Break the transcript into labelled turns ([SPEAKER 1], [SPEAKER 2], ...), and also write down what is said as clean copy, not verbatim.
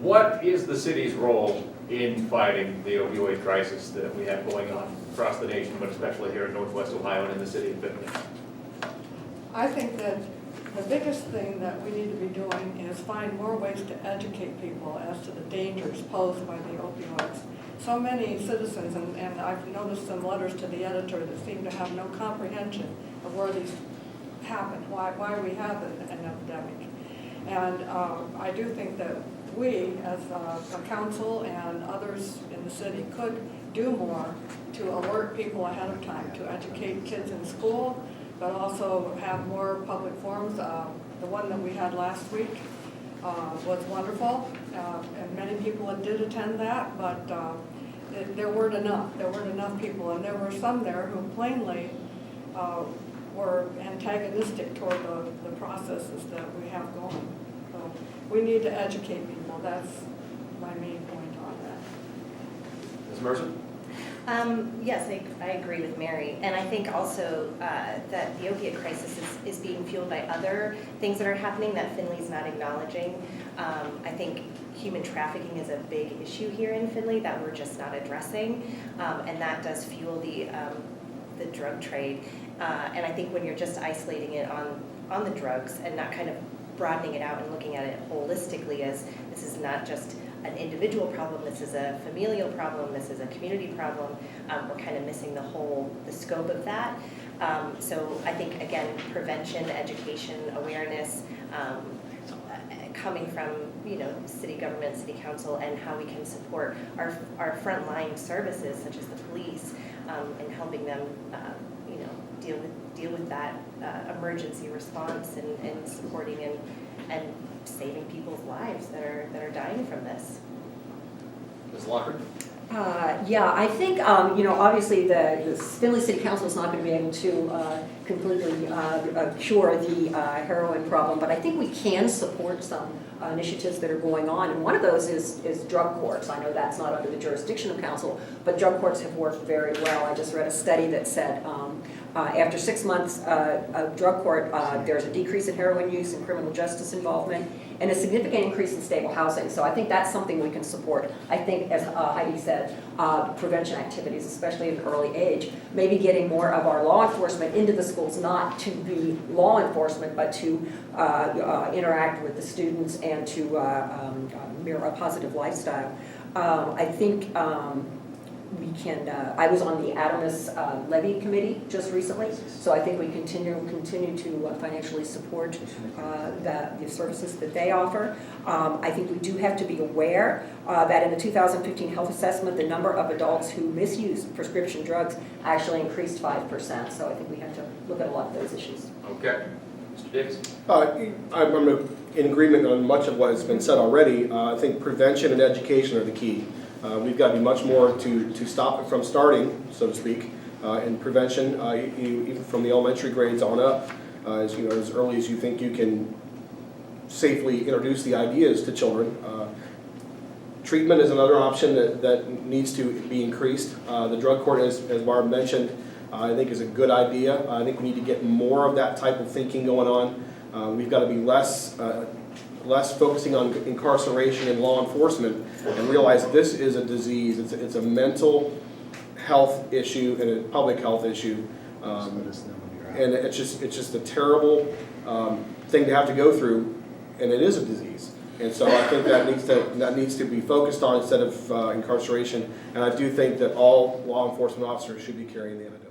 [SPEAKER 1] What is the city's role in fighting the opioid crisis that we have going on across the nation, but especially here in Northwest Ohio and in the city of Findlay?
[SPEAKER 2] I think that the biggest thing that we need to be doing is find more ways to educate people as to the dangers posed by the opioids. So many citizens, and I've noticed some letters to the editor that seem to have no comprehension of where these happen, why we have an epidemic. And I do think that we, as a council and others in the city, could do more to alert people ahead of time, to educate kids in school, but also have more public forums. The one that we had last week was wonderful, and many people did attend that, but there weren't enough. There weren't enough people, and there were some there who plainly were antagonistic toward the processes that we have going. So we need to educate people. That's my main point on that.
[SPEAKER 1] Ms. Mercer?
[SPEAKER 3] Yes, I agree with Mary, and I think also that the opiate crisis is being fueled by other things that are happening that Findlay's not acknowledging. I think human trafficking is a big issue here in Findlay that we're just not addressing, and that does fuel the drug trade. And I think when you're just isolating it on the drugs and not kind of broadening it out and looking at it holistically as this is not just an individual problem, this is a familial problem, this is a community problem, we're kind of missing the scope of that. So I think, again, prevention, education, awareness, coming from city government, city council, and how we can support our frontline services such as the police and helping them deal with that emergency response and supporting and saving people's lives that are dying from this.
[SPEAKER 1] Ms. Lockard?
[SPEAKER 4] Yeah, I think, obviously the Findlay City Council is not going to be able to completely cure the heroin problem, but I think we can support some initiatives that are going on, and one of those is drug courts. I know that's not under the jurisdiction of council, but drug courts have worked very well. I just read a study that said after 6 months of drug court, there's a decrease in heroin use and criminal justice involvement, and a significant increase in stable housing. So I think that's something we can support. I think, as Heidi said, prevention activities, especially at an early age, maybe getting more of our law enforcement into the schools, not to be law enforcement, but to interact with the students and to mirror a positive lifestyle. I think we can, I was on the Adamus Levy Committee just recently, so I think we continue to financially support the services that they offer. I think we do have to be aware that in the 2015 health assessment, the number of adults who misuse prescription drugs actually increased 5%, so I think we have to look at a lot of those issues.
[SPEAKER 1] Okay. Mr. Davis?
[SPEAKER 5] I'm in agreement on much of what has been said already. I think prevention and education are the key. We've got to be much more to stop it from starting, so to speak, and prevention, even from the elementary grades on up, as early as you think you can safely introduce the ideas to children. Treatment is another option that needs to be increased. The drug court, as Barb mentioned, I think is a good idea. I think we need to get more of that type of thinking going on. We've got to be less focusing on incarceration and law enforcement and realize this is a disease. It's a mental health issue and a public health issue. And it's just a terrible thing to have to go through, and it is a disease. And so I think that needs to be focused on instead of incarceration. And I do think that all law enforcement officers should be carrying the antidote.